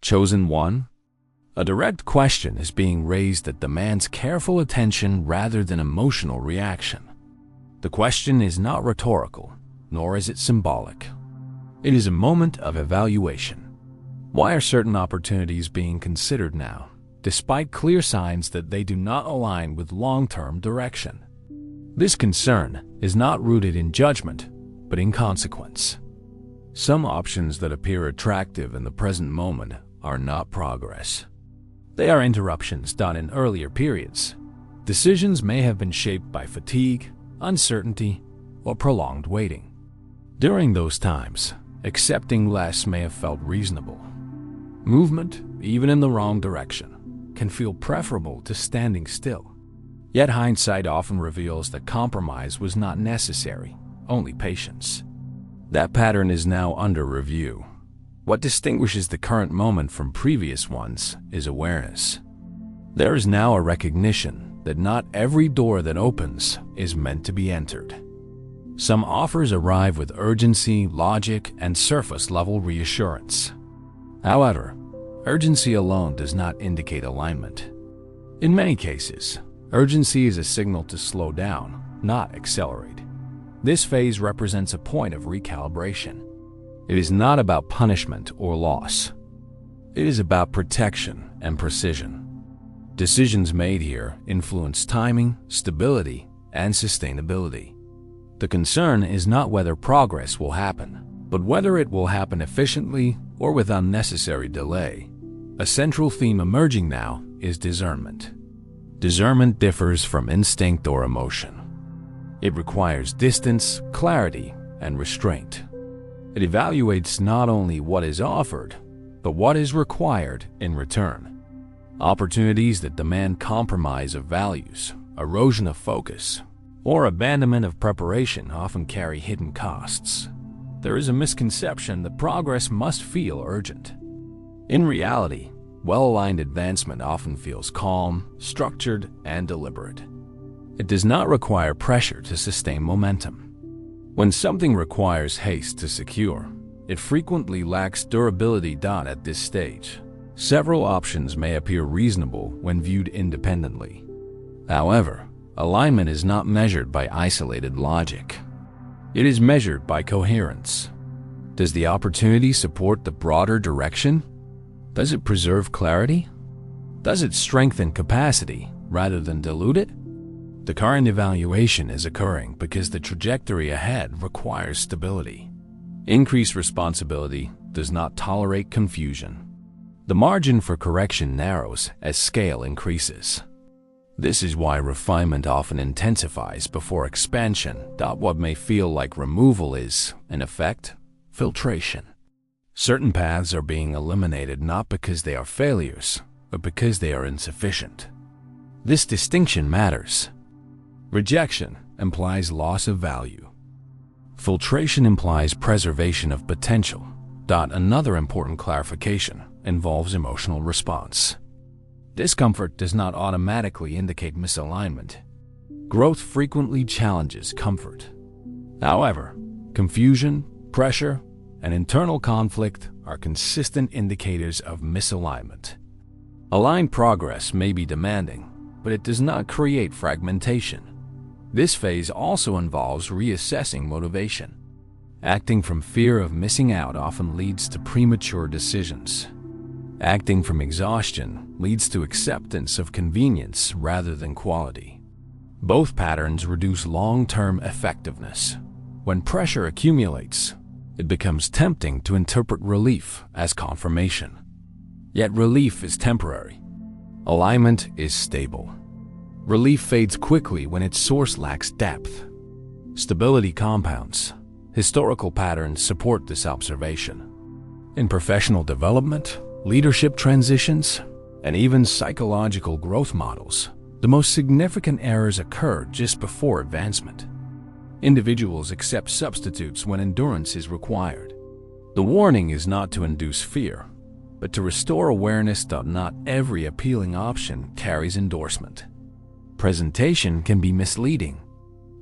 Chosen one? A direct question is being raised that demands careful attention rather than emotional reaction. The question is not rhetorical, nor is it symbolic. It is a moment of evaluation. Why are certain opportunities being considered now, despite clear signs that they do not align with long-term direction? This concern is not rooted in judgment, but in consequence. Some options that appear attractive in the present moment are not progress. They are interruptions done in earlier periods. Decisions may have been shaped by fatigue, uncertainty, or prolonged waiting. During those times, accepting less may have felt reasonable. Movement, even in the wrong direction, can feel preferable to standing still. Yet hindsight often reveals that compromise was not necessary, only patience. That pattern is now under review. What distinguishes the current moment from previous ones is awareness. There is now a recognition that not every door that opens is meant to be entered. Some offers arrive with urgency, logic, and surface-level reassurance. However, urgency alone does not indicate alignment. In many cases, urgency is a signal to slow down, not accelerate. This phase represents a point of recalibration. It is not about punishment or loss. It is about protection and precision. Decisions made here influence timing, stability, and sustainability. The concern is not whether progress will happen, but whether it will happen efficiently or with unnecessary delay. A central theme emerging now is discernment. Discernment differs from instinct or emotion. It requires distance, clarity, and restraint. It evaluates not only what is offered, but what is required in return. Opportunities that demand compromise of values, erosion of focus, or abandonment of preparation often carry hidden costs. There is a misconception that progress must feel urgent. In reality, well-aligned advancement often feels calm, structured, and deliberate. It does not require pressure to sustain momentum. When something requires haste to secure, it frequently lacks durability. At this stage, several options may appear reasonable when viewed independently. However, alignment is not measured by isolated logic. It is measured by coherence. Does the opportunity support the broader direction? Does it preserve clarity? Does it strengthen capacity rather than dilute it? The current evaluation is occurring because the trajectory ahead requires stability. Increased responsibility does not tolerate confusion. The margin for correction narrows as scale increases. This is why refinement often intensifies before expansion. What may feel like removal is, in effect, filtration. Certain paths are being eliminated not because they are failures, but because they are insufficient. This distinction matters. Rejection implies loss of value. Filtration implies preservation of potential. Another important clarification involves emotional response. Discomfort does not automatically indicate misalignment. Growth frequently challenges comfort. However, confusion, pressure, and internal conflict are consistent indicators of misalignment. Aligned progress may be demanding, but it does not create fragmentation. This phase also involves reassessing motivation. Acting from fear of missing out often leads to premature decisions. Acting from exhaustion leads to acceptance of convenience rather than quality. Both patterns reduce long-term effectiveness. When pressure accumulates, it becomes tempting to interpret relief as confirmation. Yet relief is temporary. Alignment is stable. Relief fades quickly when its source lacks depth. Stability compounds. Historical patterns support this observation. In professional development, leadership transitions, and even psychological growth models, the most significant errors occur just before advancement. Individuals accept substitutes when endurance is required. The warning is not to induce fear, but to restore awareness that not every appealing option carries endorsement. Presentation can be misleading.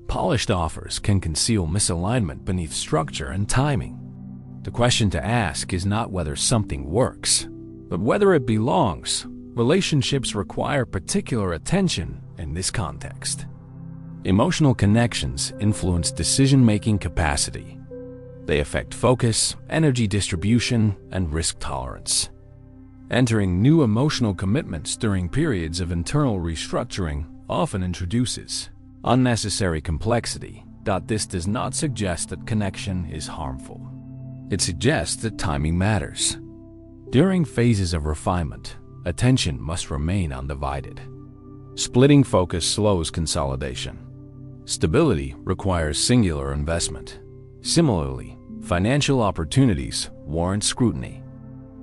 Polished offers can conceal misalignment beneath structure and timing. The question to ask is not whether something works, But whether it belongs, relationships require particular attention in this context. Emotional connections influence decision-making capacity. They affect focus, energy distribution, and risk tolerance. Entering new emotional commitments during periods of internal restructuring often introduces unnecessary complexity. This does not suggest that connection is harmful. It suggests that timing matters. During phases of refinement, attention must remain undivided. Splitting focus slows consolidation. Stability requires singular investment. Similarly, financial opportunities warrant scrutiny.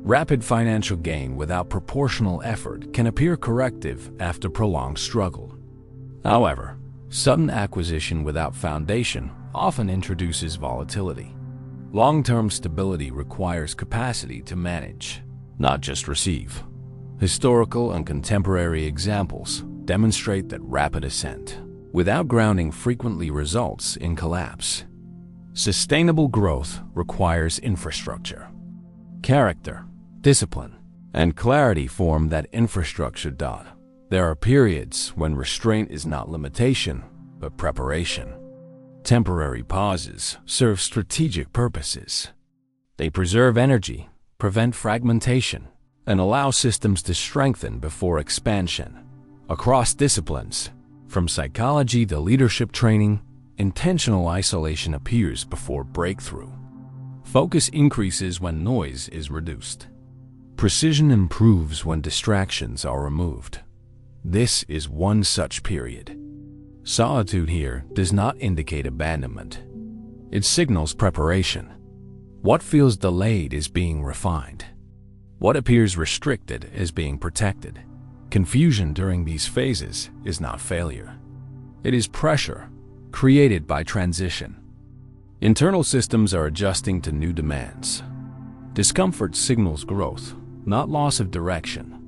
Rapid financial gain without proportional effort can appear corrective after prolonged struggle. However, sudden acquisition without foundation often introduces volatility. Long-term stability requires capacity to manage, not just receive. Historical and contemporary examples demonstrate that rapid ascent without grounding frequently results in collapse. Sustainable growth requires infrastructure. Character, discipline, and clarity form that infrastructure. There are periods when restraint is not limitation, but preparation. Temporary pauses serve strategic purposes. They preserve energy, prevent fragmentation, and allow systems to strengthen before expansion. Across disciplines, from psychology to leadership training, intentional isolation appears before breakthrough. Focus increases when noise is reduced. Precision improves when distractions are removed. This is one such period. Solitude here does not indicate abandonment. It signals preparation. What feels delayed is being refined. What appears restricted is being protected. Confusion during these phases is not failure. It is pressure created by transition. Internal systems are adjusting to new demands. Discomfort signals growth, not loss of direction.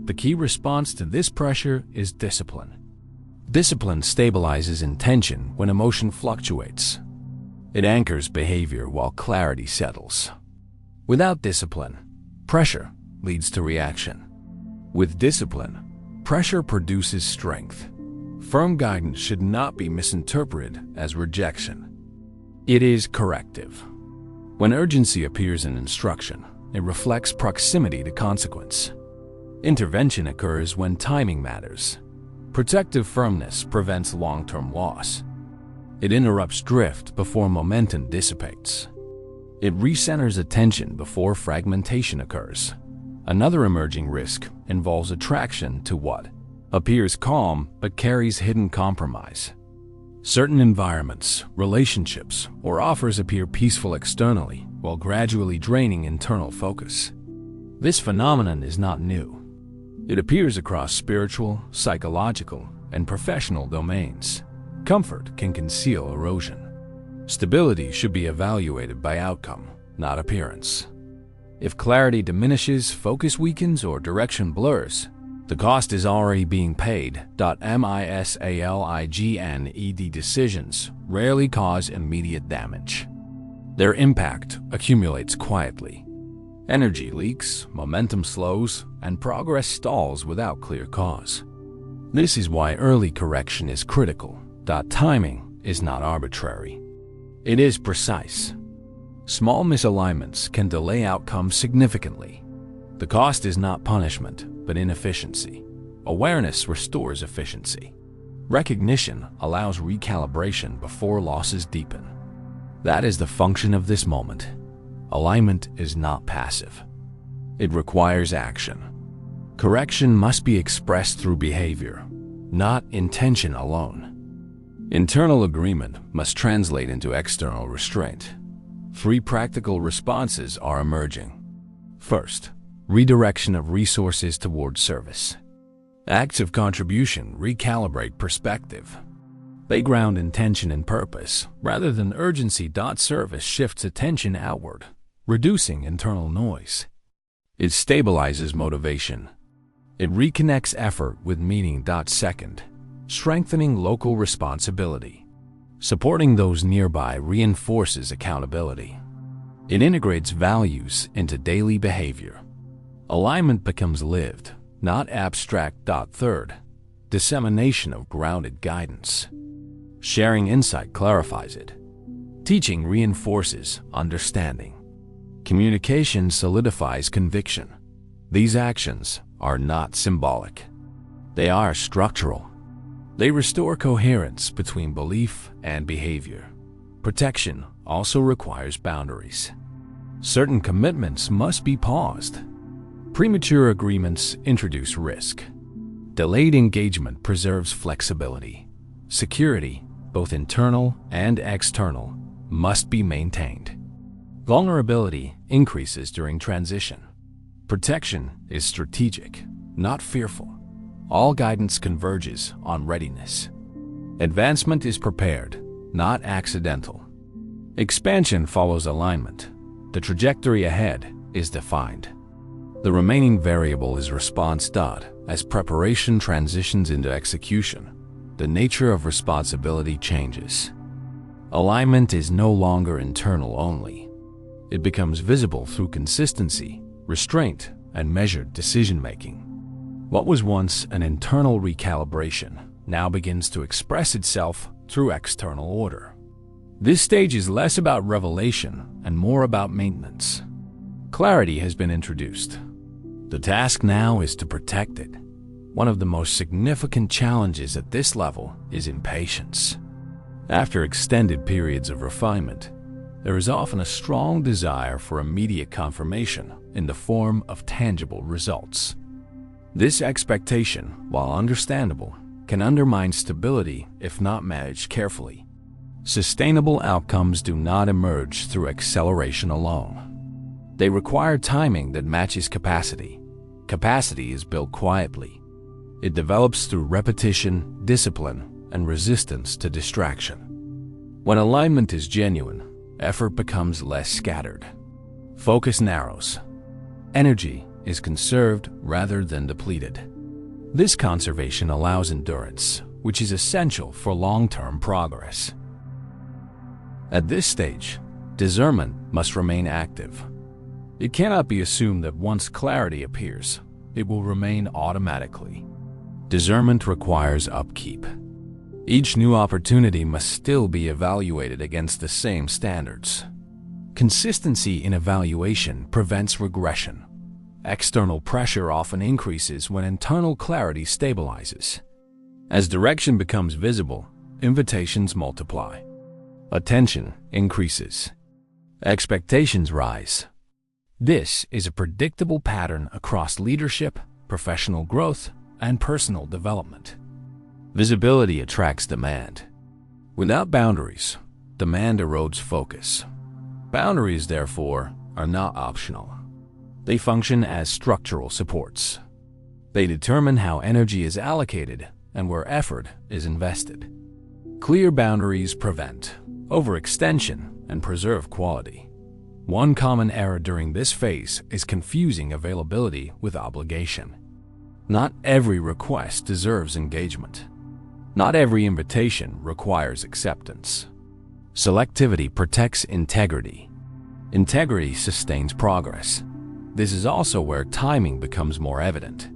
The key response to this pressure is discipline. Discipline stabilizes intention when emotion fluctuates. It anchors behavior while clarity settles. Without discipline, pressure leads to reaction. With discipline, pressure produces strength. Firm guidance should not be misinterpreted as rejection. It is corrective. When urgency appears in instruction, it reflects proximity to consequence. Intervention occurs when timing matters. Protective firmness prevents long-term loss. It interrupts drift before momentum dissipates. It recenters attention before fragmentation occurs. Another emerging risk involves attraction to what appears calm but carries hidden compromise. Certain environments, relationships, or offers appear peaceful externally while gradually draining internal focus. This phenomenon is not new. It appears across spiritual, psychological, and professional domains. Comfort can conceal erosion. Stability should be evaluated by outcome, not appearance. If clarity diminishes, focus weakens, or direction blurs, the cost is already being paid. Misaligned decisions rarely cause immediate damage. Their impact accumulates quietly. Energy leaks, momentum slows, and progress stalls without clear cause. This is why early correction is critical. Timing is not arbitrary. It is precise. Small misalignments can delay outcomes significantly. The cost is not punishment, but inefficiency. Awareness restores efficiency. Recognition allows recalibration before losses deepen. That is the function of this moment. Alignment is not passive. It requires action. Correction must be expressed through behavior, not intention alone. Internal agreement must translate into external restraint. Three practical responses are emerging. First, redirection of resources toward service. Acts of contribution recalibrate perspective. They ground intention in purpose rather than urgency. Service shifts attention outward, reducing internal noise. It stabilizes motivation. It reconnects effort with meaning. Second, strengthening local responsibility. Supporting those nearby reinforces accountability. It integrates values into daily behavior. Alignment becomes lived, not abstract. Third, dissemination of grounded guidance. Sharing insight clarifies it. Teaching reinforces understanding. Communication solidifies conviction. These actions are not symbolic. They are structural. They restore coherence between belief and behavior. Protection also requires boundaries. Certain commitments must be paused. Premature agreements introduce risk. Delayed engagement preserves flexibility. Security, both internal and external, must be maintained. Vulnerability increases during transition. Protection is strategic, not fearful. All guidance converges on readiness. Advancement is prepared, not accidental. Expansion follows alignment. The trajectory ahead is defined. The remaining variable is response. As preparation transitions into execution, the nature of responsibility changes. Alignment is no longer internal only. It becomes visible through consistency, restraint, and measured decision-making. What was once an internal recalibration now begins to express itself through external order. This stage is less about revelation and more about maintenance. Clarity has been introduced. The task now is to protect it. One of the most significant challenges at this level is impatience. After extended periods of refinement, there is often a strong desire for immediate confirmation in the form of tangible results. This expectation, while understandable, can undermine stability if not managed carefully. Sustainable outcomes do not emerge through acceleration alone. They require timing that matches capacity. Capacity is built quietly. It develops through repetition, discipline, and resistance to distraction. When alignment is genuine, effort becomes less scattered. Focus narrows. Energy is conserved rather than depleted. This conservation allows endurance, which is essential for long-term progress. At this stage, discernment must remain active. It cannot be assumed that once clarity appears, it will remain automatically. Discernment requires upkeep. Each new opportunity must still be evaluated against the same standards. Consistency in evaluation prevents regression. External pressure often increases when internal clarity stabilizes. As direction becomes visible, invitations multiply. Attention increases. Expectations rise. This is a predictable pattern across leadership, professional growth, and personal development. Visibility attracts demand. Without boundaries, demand erodes focus. Boundaries, therefore, are not optional. They function as structural supports. They determine how energy is allocated and where effort is invested. Clear boundaries prevent overextension and preserve quality. One common error during this phase is confusing availability with obligation. Not every request deserves engagement. Not every invitation requires acceptance. Selectivity protects integrity. Integrity sustains progress. This is also where timing becomes more evident.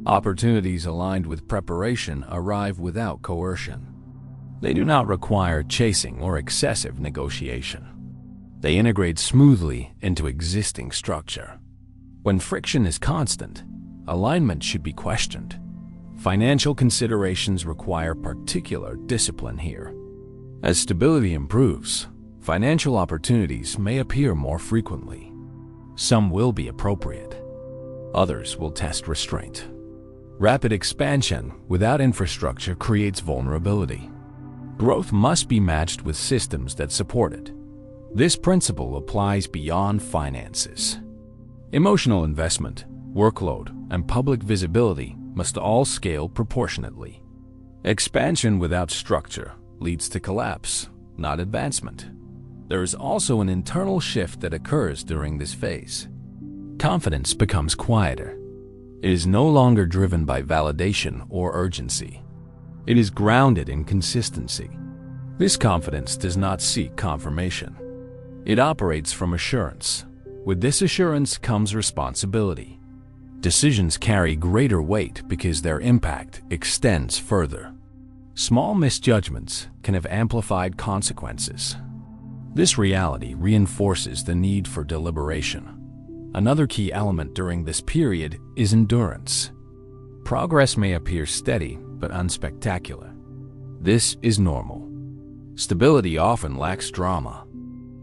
Opportunities aligned with preparation arrive without coercion. They do not require chasing or excessive negotiation. They integrate smoothly into existing structure. When friction is constant, alignment should be questioned. Financial considerations require particular discipline here. As stability improves, financial opportunities may appear more frequently. Some will be appropriate. Others will test restraint. Rapid expansion without infrastructure creates vulnerability. Growth must be matched with systems that support it. This principle applies beyond finances. Emotional investment, workload, and public visibility must all scale proportionately. Expansion without structure leads to collapse, not advancement. There is also an internal shift that occurs during this phase. Confidence becomes quieter. It is no longer driven by validation or urgency. It is grounded in consistency. This confidence does not seek confirmation. It operates from assurance. With this assurance comes responsibility. Decisions carry greater weight because their impact extends further. Small misjudgments can have amplified consequences. This reality reinforces the need for deliberation. Another key element during this period is endurance. Progress may appear steady but unspectacular. This is normal. Stability often lacks drama.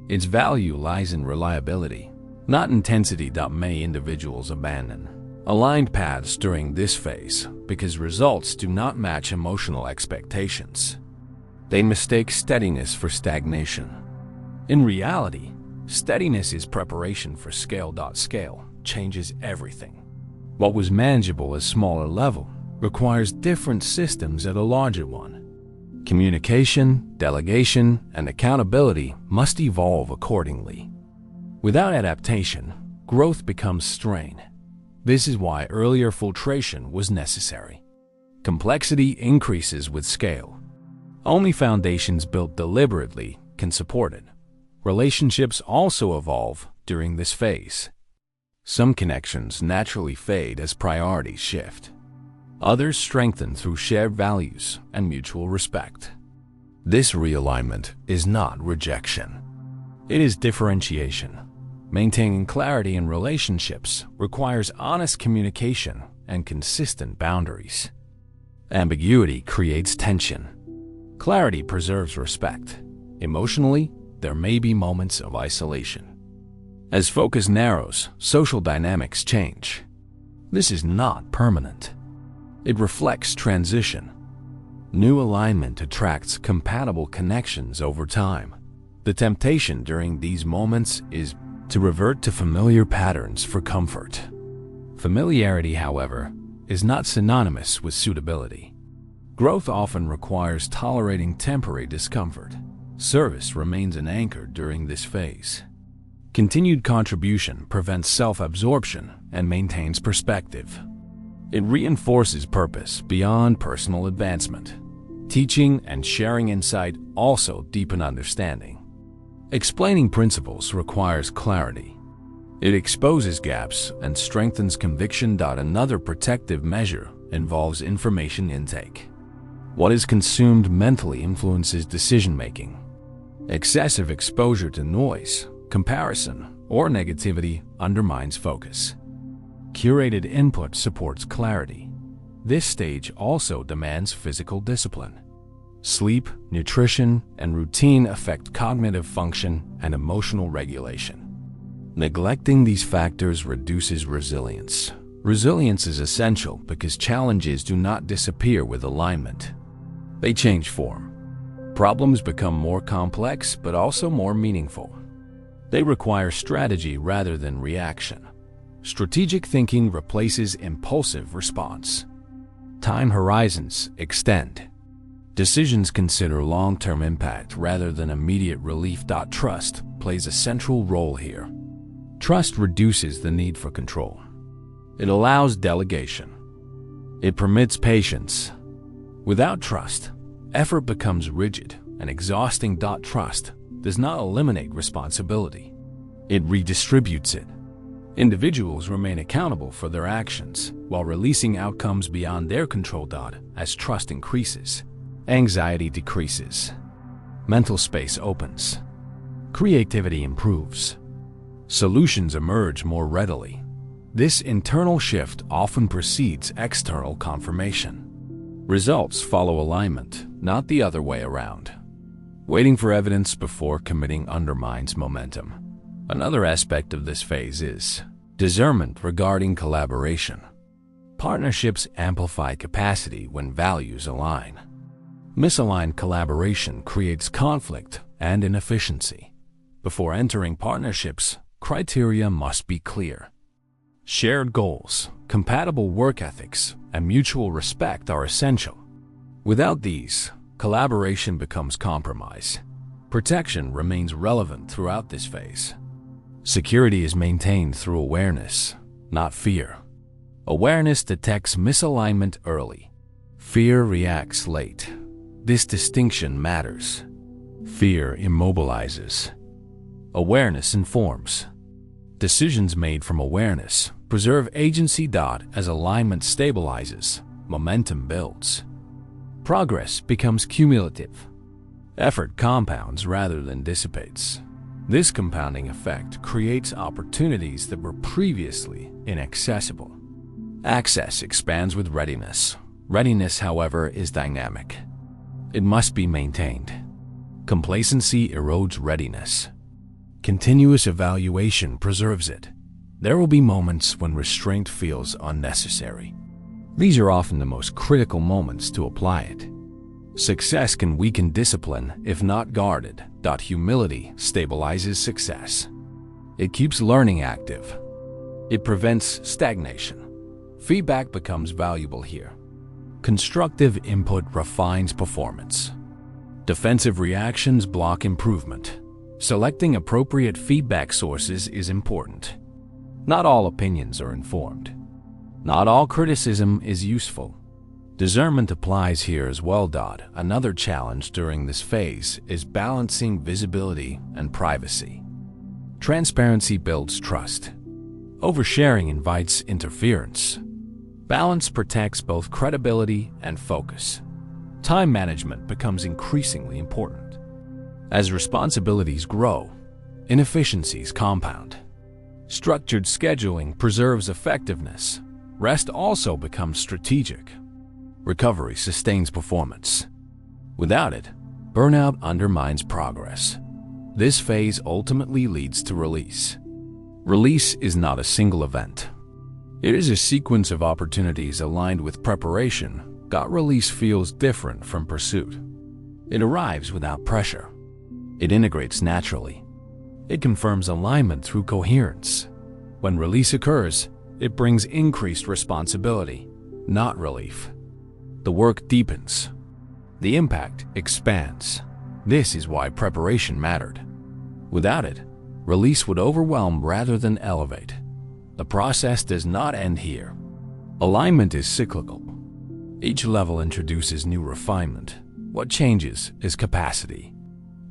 Its value lies in reliability, not intensity. Many individuals abandon aligned paths during this phase because results do not match emotional expectations. They mistake steadiness for stagnation. In reality, steadiness is preparation for scale. Scale changes everything. What was manageable at a smaller level requires different systems at a larger one. Communication, delegation, and accountability must evolve accordingly. Without adaptation, growth becomes strain. This is why earlier filtration was necessary. Complexity increases with scale. Only foundations built deliberately can support it. Relationships also evolve during this phase. Some connections naturally fade as priorities shift. Others strengthen through shared values and mutual respect. This realignment is not rejection. It is differentiation. Maintaining clarity in relationships requires honest communication and consistent boundaries. Ambiguity creates tension. Clarity preserves respect. Emotionally, there may be moments of isolation. As focus narrows, social dynamics change. This is not permanent. It reflects transition. New alignment attracts compatible connections over time. The temptation during these moments is to revert to familiar patterns for comfort. Familiarity, however, is not synonymous with suitability. Growth often requires tolerating temporary discomfort. Service remains an anchor during this phase. Continued contribution prevents self-absorption and maintains perspective. It reinforces purpose beyond personal advancement. Teaching and sharing insight also deepen understanding. Explaining principles requires clarity. It exposes gaps and strengthens conviction. Another protective measure involves information intake. What is consumed mentally influences decision-making. Excessive exposure to noise, comparison, or negativity undermines focus. Curated input supports clarity. This stage also demands physical discipline. Sleep, nutrition, and routine affect cognitive function and emotional regulation. Neglecting these factors reduces resilience. Resilience is essential because challenges do not disappear with alignment. They change form. Problems become more complex but also more meaningful. They require strategy rather than reaction. Strategic thinking replaces impulsive response. Time horizons extend. Decisions consider long-term impact rather than immediate relief. Trust plays a central role here. Trust reduces the need for control. It allows delegation. It permits patience. Without trust, effort becomes rigid and exhausting. Trust does not eliminate responsibility. It redistributes it. Individuals remain accountable for their actions while releasing outcomes beyond their control. As trust increases, anxiety decreases. Mental space opens. Creativity improves. Solutions emerge more readily. This internal shift often precedes external confirmation. Results follow alignment, not the other way around. Waiting for evidence before committing undermines momentum. Another aspect of this phase is discernment regarding collaboration. Partnerships amplify capacity when values align. Misaligned collaboration creates conflict and inefficiency. Before entering partnerships, criteria must be clear. Shared goals, compatible work ethics, and mutual respect are essential. Without these, collaboration becomes compromise. Protection remains relevant throughout this phase. Security is maintained through awareness, not fear. Awareness detects misalignment early. Fear reacts late. This distinction matters. Fear immobilizes. Awareness informs. Decisions made from awareness Preserve agency. As alignment stabilizes, momentum builds. Progress becomes cumulative. Effort compounds rather than dissipates. This compounding effect creates opportunities that were previously inaccessible. Access expands with readiness. Readiness, however, is dynamic. It must be maintained. Complacency erodes readiness. Continuous evaluation preserves it. There will be moments when restraint feels unnecessary. These are often the most critical moments to apply it. Success can weaken discipline if not guarded. Humility stabilizes success. It keeps learning active. It prevents stagnation. Feedback becomes valuable here. Constructive input refines performance. Defensive reactions block improvement. Selecting appropriate feedback sources is important. Not all opinions are informed. Not all criticism is useful. Discernment applies here as well. Another challenge during this phase is balancing visibility and privacy. Transparency builds trust. Oversharing invites interference. Balance protects both credibility and focus. Time management becomes increasingly important. As responsibilities grow, inefficiencies compound. Structured scheduling preserves effectiveness. Rest also becomes strategic. Recovery sustains performance. Without it, burnout undermines progress. This phase ultimately leads to release. Release is not a single event. It is a sequence of opportunities aligned with preparation. Release feels different from pursuit. It arrives without pressure. It integrates naturally. It confirms alignment through coherence. When release occurs, it brings increased responsibility, not relief. The work deepens. The impact expands. This is why preparation mattered. Without it, release would overwhelm rather than elevate. The process does not end here. Alignment is cyclical. Each level introduces new refinement. What changes is capacity.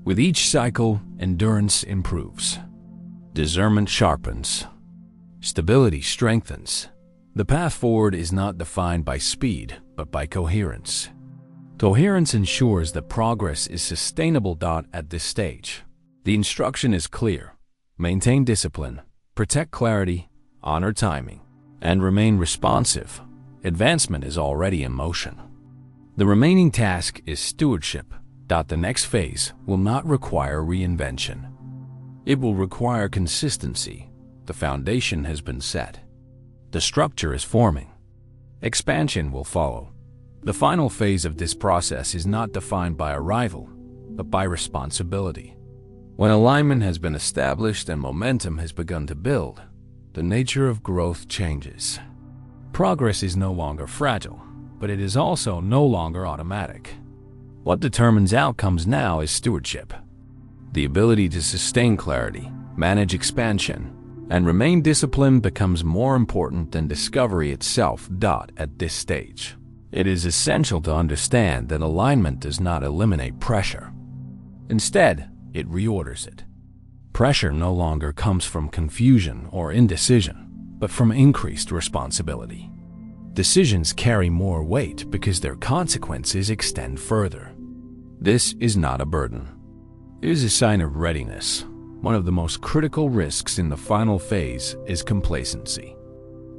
With each cycle, endurance improves. Discernment sharpens. Stability strengthens. The path forward is not defined by speed, but by coherence. Coherence ensures that progress is sustainable. At this stage, the instruction is clear. Maintain discipline, protect clarity, honor timing, and remain responsive. Advancement is already in motion. The remaining task is stewardship. The next phase will not require reinvention. It will require consistency. The foundation has been set. The structure is forming. Expansion will follow. The final phase of this process is not defined by arrival, but by responsibility. When alignment has been established and momentum has begun to build, the nature of growth changes. Progress is no longer fragile, but it is also no longer automatic. What determines outcomes now is stewardship. The ability to sustain clarity, manage expansion, and remain disciplined becomes more important than discovery itself. At this stage, it is essential to understand that alignment does not eliminate pressure. Instead, it reorders it. Pressure no longer comes from confusion or indecision, but from increased responsibility. Decisions carry more weight because their consequences extend further. This is not a burden. It is a sign of readiness. One of the most critical risks in the final phase is complacency.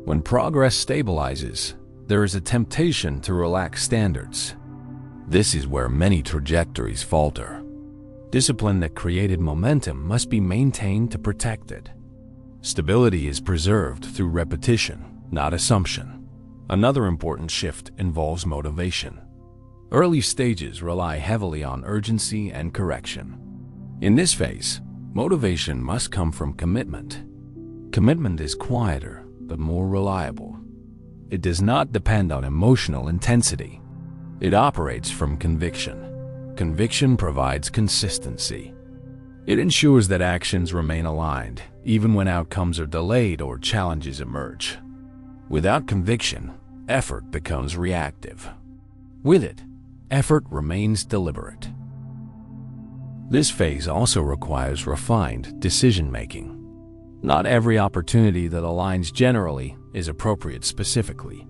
When progress stabilizes, there is a temptation to relax standards. This is where many trajectories falter. Discipline that created momentum must be maintained to protect it. Stability is preserved through repetition, not assumption. Another important shift involves motivation. Early stages rely heavily on urgency and correction. In this phase, motivation must come from commitment. Commitment is quieter, but more reliable. It does not depend on emotional intensity. It operates from conviction. Conviction provides consistency. It ensures that actions remain aligned, even when outcomes are delayed or challenges emerge. Without conviction, effort becomes reactive. With it, effort remains deliberate. This phase also requires refined decision-making. Not every opportunity that aligns generally is appropriate specifically.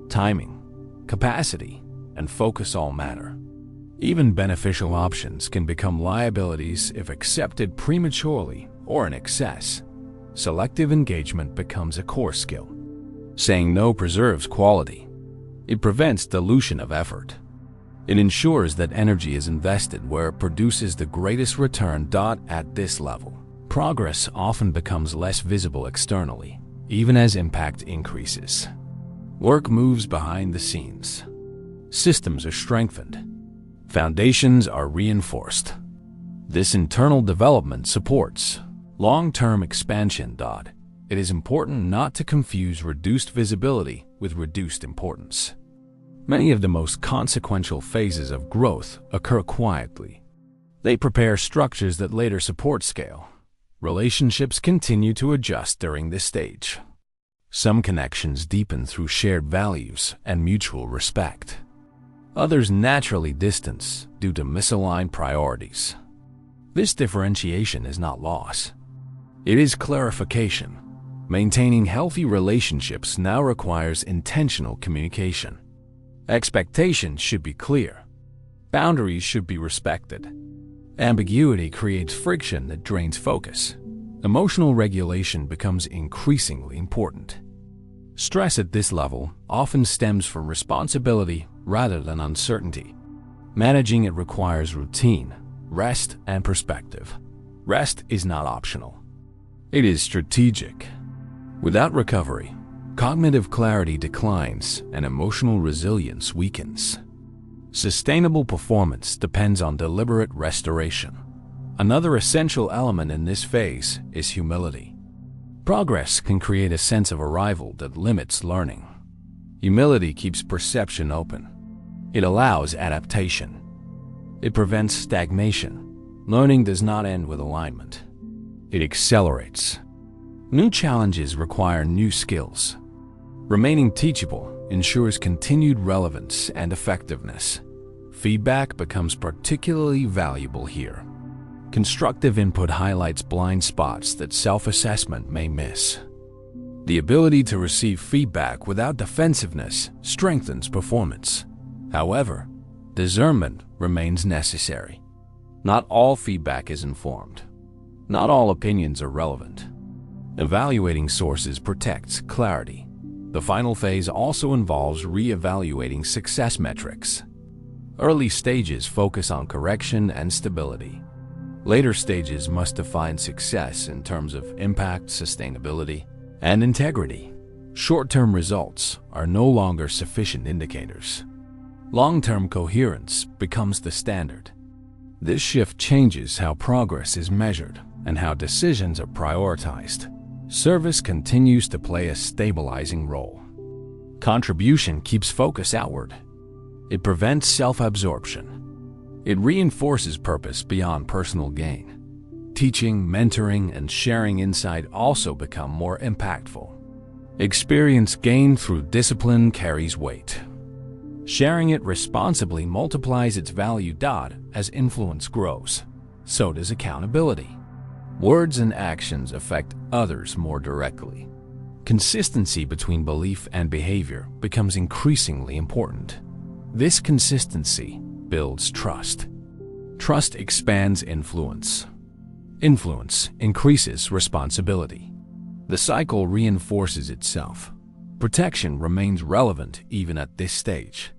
Timing, capacity, and focus all matter. Even beneficial options can become liabilities if accepted prematurely or in excess. Selective engagement becomes a core skill. Saying no preserves quality. It prevents dilution of effort. It ensures that energy is invested where it produces the greatest return. At this level, progress often becomes less visible externally, even as impact increases. Work moves behind the scenes. Systems are strengthened. Foundations are reinforced. This internal development supports long-term expansion. It is important not to confuse reduced visibility with reduced importance. Many of the most consequential phases of growth occur quietly. They prepare structures that later support scale. Relationships continue to adjust during this stage. Some connections deepen through shared values and mutual respect. Others naturally distance due to misaligned priorities. This differentiation is not loss. It is clarification. Maintaining healthy relationships now requires intentional communication. Expectations should be clear. Boundaries should be respected. Ambiguity creates friction that drains focus. Emotional regulation becomes increasingly important. Stress at this level often stems from responsibility rather than uncertainty. Managing it requires routine, rest, and perspective. Rest is not optional. It is strategic. Without recovery, cognitive clarity declines and emotional resilience weakens. Sustainable performance depends on deliberate restoration. Another essential element in this phase is humility. Progress can create a sense of arrival that limits learning. Humility keeps perception open. It allows adaptation. It prevents stagnation. Learning does not end with alignment. It accelerates. New challenges require new skills. Remaining teachable ensures continued relevance and effectiveness. Feedback becomes particularly valuable here. Constructive input highlights blind spots that self-assessment may miss. The ability to receive feedback without defensiveness strengthens performance. However, discernment remains necessary. Not all feedback is informed. Not all opinions are relevant. Evaluating sources protects clarity. The final phase also involves re-evaluating success metrics. Early stages focus on correction and stability. Later stages must define success in terms of impact, sustainability, and integrity. Short-term results are no longer sufficient indicators. Long-term coherence becomes the standard. This shift changes how progress is measured and how decisions are prioritized. Service continues to play a stabilizing role. Contribution keeps focus outward. It prevents self-absorption. It reinforces purpose beyond personal gain. Teaching, mentoring, and sharing insight also become more impactful. Experience gained through discipline carries weight. Sharing it responsibly multiplies its value. As influence grows, so does accountability. Words and actions affect others more directly. Consistency between belief and behavior becomes increasingly important. This consistency builds trust. Trust expands influence. Influence increases responsibility. The cycle reinforces itself. Protection remains relevant even at this stage.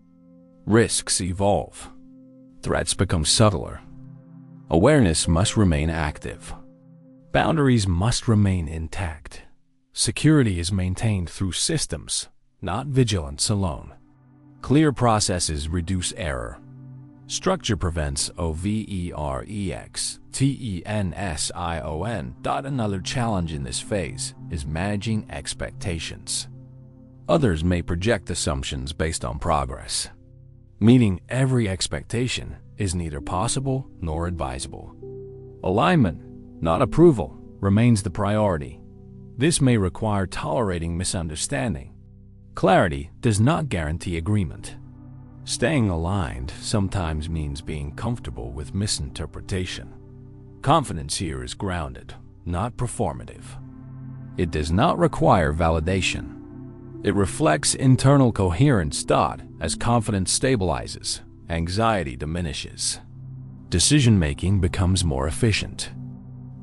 Risks evolve. Threats become subtler. Awareness must remain active. Boundaries must remain intact. Security is maintained through systems, not vigilance alone. Clear processes reduce error. Structure prevents overextension. Another challenge in this phase is managing expectations. Others may project assumptions based on progress. Meeting every expectation is neither possible nor advisable. Alignment, not approval, remains the priority. This may require tolerating misunderstanding. Clarity does not guarantee agreement. Staying aligned sometimes means being comfortable with misinterpretation. Confidence here is grounded, not performative. It does not require validation. It reflects internal coherence. As confidence stabilizes, anxiety diminishes. Decision-making becomes more efficient.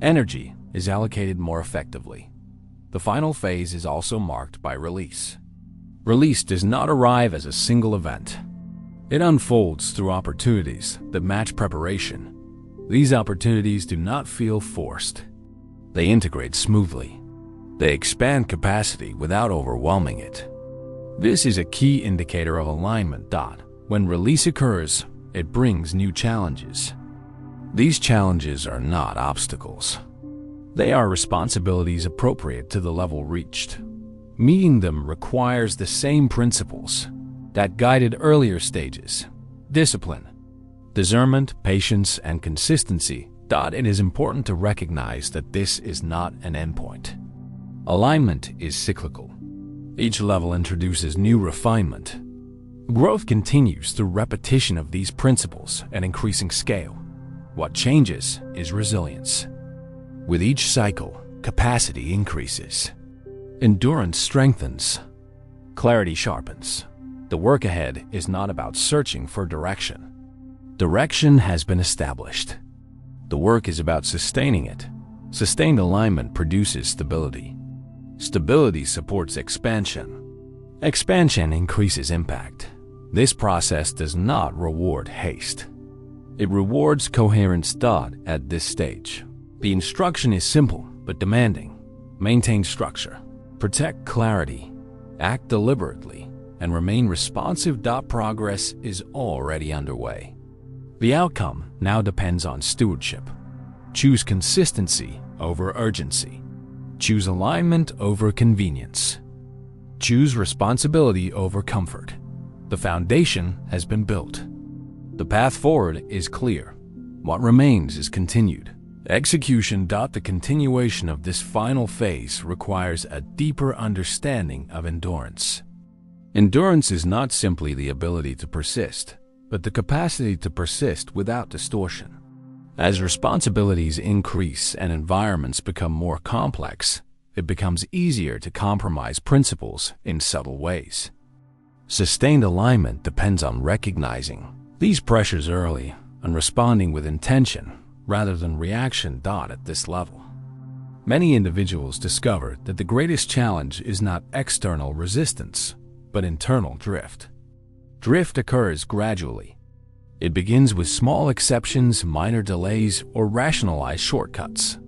Energy is allocated more effectively. The final phase is also marked by release. Release does not arrive as a single event. It unfolds through opportunities that match preparation. These opportunities do not feel forced. They integrate smoothly. They expand capacity without overwhelming it. This is a key indicator of alignment. When release occurs, it brings new challenges. These challenges are not obstacles. They are responsibilities appropriate to the level reached. Meeting them requires the same principles that guided earlier stages: discipline, discernment, patience, and consistency. It is important to recognize that this is not an endpoint. Alignment is cyclical. Each level introduces new refinement. Growth continues through repetition of these principles at increasing scale. What changes is resilience. With each cycle, capacity increases. Endurance strengthens. Clarity sharpens. The work ahead is not about searching for direction. Direction has been established. The work is about sustaining it. Sustained alignment produces stability. Stability supports expansion. Expansion increases impact. This process does not reward haste. It rewards coherence. At this stage, the instruction is simple but demanding. Maintain structure, protect clarity, act deliberately, and remain responsive. Progress is already underway. The outcome now depends on stewardship. Choose consistency over urgency. Choose alignment over convenience. Choose responsibility over comfort. The foundation has been built. The path forward is clear. What remains is continued execution. The continuation of this final phase requires a deeper understanding of endurance. Endurance is not simply the ability to persist, but the capacity to persist without distortion. As responsibilities increase and environments become more complex, it becomes easier to compromise principles in subtle ways. Sustained alignment depends on recognizing these pressures early and responding with intention rather than reaction. At this level, many individuals discover that the greatest challenge is not external resistance, but internal drift. Drift occurs gradually. It begins with small exceptions, minor delays, or rationalized shortcuts.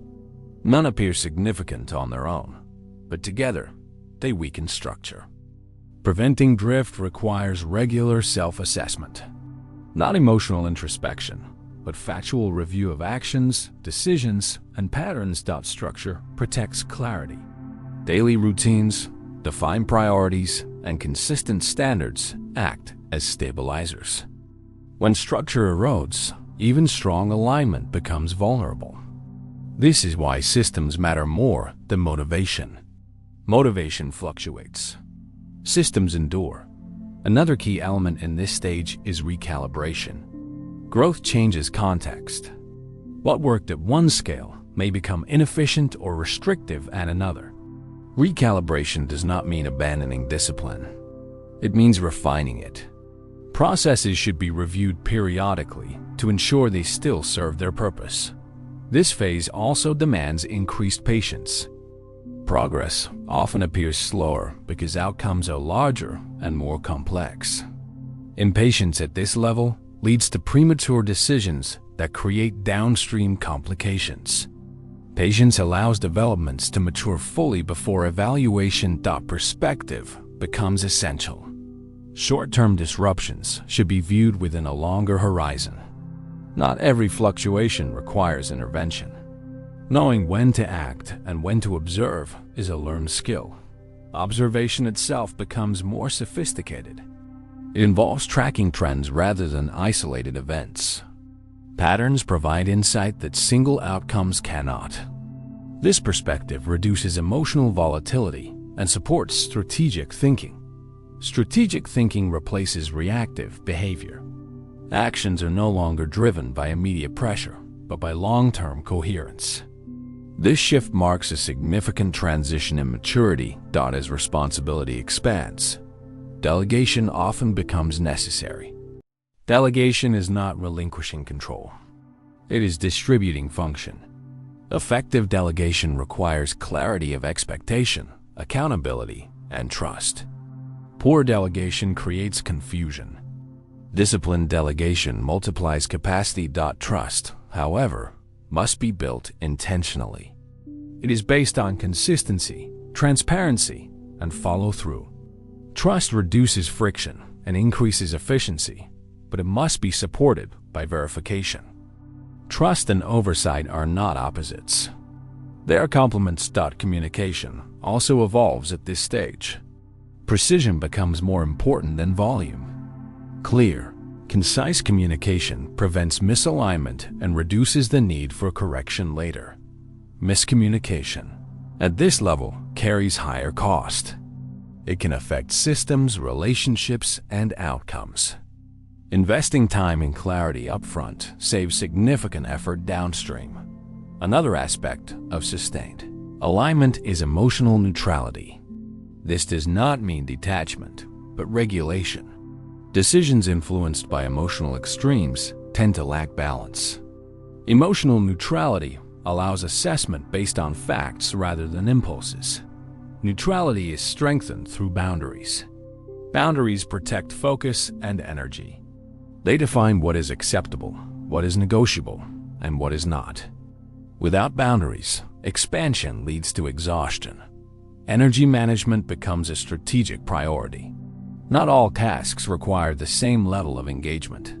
None appear significant on their own, but together they weaken structure. Preventing drift requires regular self-assessment. Not emotional introspection, but factual review of actions, decisions, and patterns. Structure protects clarity. Daily routines, defined priorities, and consistent standards act as stabilizers. When structure erodes, even strong alignment becomes vulnerable. This is why systems matter more than motivation. Motivation fluctuates. Systems endure. Another key element in this stage is recalibration. Growth changes context. What worked at one scale may become inefficient or restrictive at another. Recalibration does not mean abandoning discipline. It means refining it. Processes should be reviewed periodically to ensure they still serve their purpose. This phase also demands increased patience. Progress often appears slower because outcomes are larger and more complex. Impatience at this level leads to premature decisions that create downstream complications. Patience allows developments to mature fully before evaluation. Perspective becomes essential. Short-term disruptions should be viewed within a longer horizon. Not every fluctuation requires intervention. Knowing when to act and when to observe is a learned skill. Observation itself becomes more sophisticated. It involves tracking trends rather than isolated events. Patterns provide insight that single outcomes cannot. This perspective reduces emotional volatility and supports strategic thinking. Strategic thinking replaces reactive behavior. Actions are no longer driven by immediate pressure, but by long-term coherence. This shift marks a significant transition in maturity. As responsibility expands, delegation often becomes necessary. Delegation is not relinquishing control. It is distributing function. Effective delegation requires clarity of expectation, accountability, and trust. Poor delegation creates confusion. Disciplined delegation multiplies capacity. Trust, however, must be built intentionally. It is based on consistency, transparency, and follow-through. Trust reduces friction and increases efficiency, but it must be supported by verification. Trust and oversight are not opposites. They are complements. Communication also evolves at this stage. Precision becomes more important than volume. Clear, concise communication prevents misalignment and reduces the need for correction later. Miscommunication, at this level, carries higher cost. It can affect systems, relationships, and outcomes. Investing time in clarity upfront saves significant effort downstream. Another aspect of sustained alignment is emotional neutrality. This does not mean detachment, but regulation. Decisions influenced by emotional extremes tend to lack balance. Emotional neutrality allows assessment based on facts rather than impulses. Neutrality is strengthened through boundaries. Boundaries protect focus and energy. They define what is acceptable, what is negotiable, and what is not. Without boundaries, expansion leads to exhaustion. Energy management becomes a strategic priority. Not all tasks require the same level of engagement.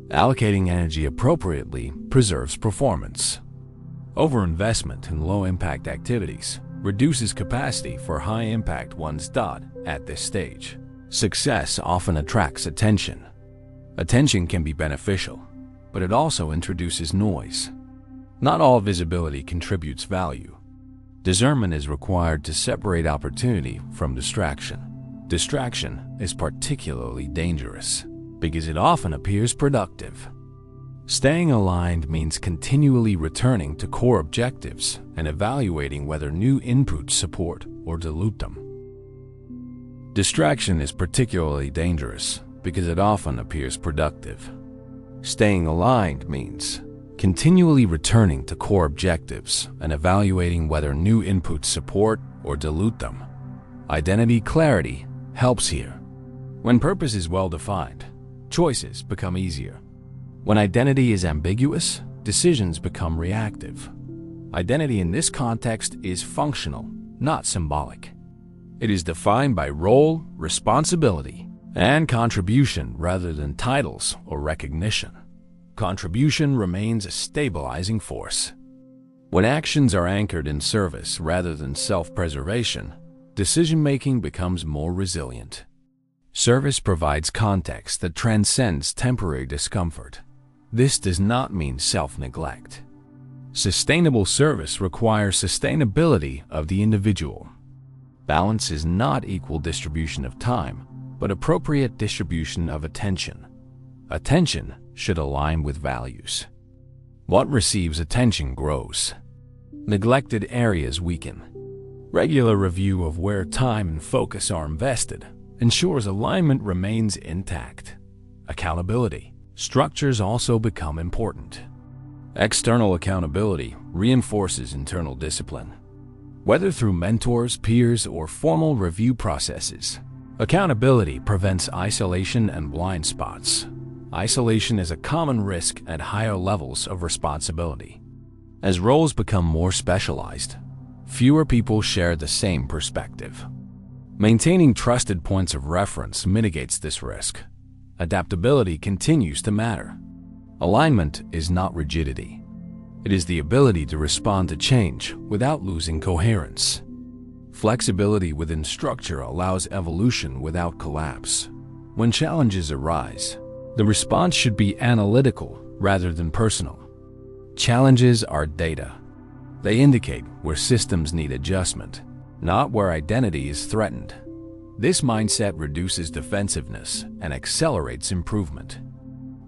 Allocating energy appropriately preserves performance. Overinvestment in low-impact activities reduces capacity for high-impact ones. At this stage, success often attracts attention. Attention can be beneficial, but it also introduces noise. Not all visibility contributes value. Discernment is required to separate opportunity from distraction. Distraction is particularly dangerous because it often appears productive. Staying aligned means continually returning to core objectives and evaluating whether new inputs support or dilute them. Distraction is particularly dangerous because it often appears productive. Staying aligned means continually returning to core objectives and evaluating whether new inputs support or dilute them. Identity clarity helps here. When purpose is well defined, choices become easier. When identity is ambiguous, decisions become reactive. Identity in this context is functional, not symbolic. It is defined by role, responsibility, and contribution rather than titles or recognition. Contribution remains a stabilizing force. When actions are anchored in service rather than self-preservation, decision-making becomes more resilient. Service provides context that transcends temporary discomfort. This does not mean self-neglect. Sustainable service requires sustainability of the individual. Balance is not equal distribution of time, but appropriate distribution of attention. Attention should align with values. What receives attention grows. Neglected areas weaken. Regular review of where time and focus are invested ensures alignment remains intact. Accountability structures also become important. External accountability reinforces internal discipline. Whether through mentors, peers, or formal review processes, accountability prevents isolation and blind spots. Isolation is a common risk at higher levels of responsibility. As roles become more specialized, fewer people share the same perspective. Maintaining trusted points of reference mitigates this risk. Adaptability continues to matter. Alignment is not rigidity. It is the ability to respond to change without losing coherence. Flexibility within structure allows evolution without collapse. When challenges arise, the response should be analytical rather than personal. Challenges are data. They indicate where systems need adjustment, not where identity is threatened. This mindset reduces defensiveness and accelerates improvement.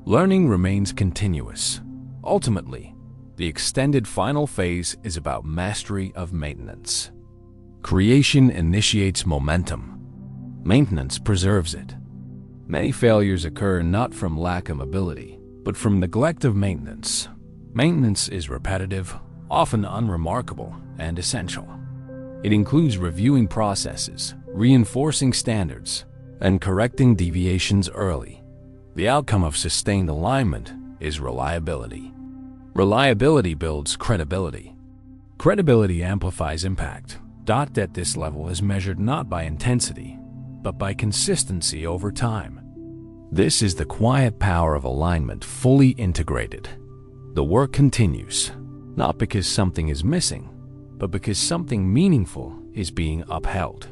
Learning remains continuous. Ultimately, The extended final phase is about mastery of maintenance. Creation initiates momentum. Maintenance preserves it. Many failures occur not from lack of ability, but from neglect of maintenance. Maintenance is repetitive, often unremarkable, and essential. It includes reviewing processes, reinforcing standards, and correcting deviations early. The outcome of sustained alignment is reliability. Reliability builds credibility. Credibility amplifies impact. At this level is measured not by intensity, but by consistency over time. This is the quiet power of alignment fully integrated. The work continues, not because something is missing, but because something meaningful is being upheld.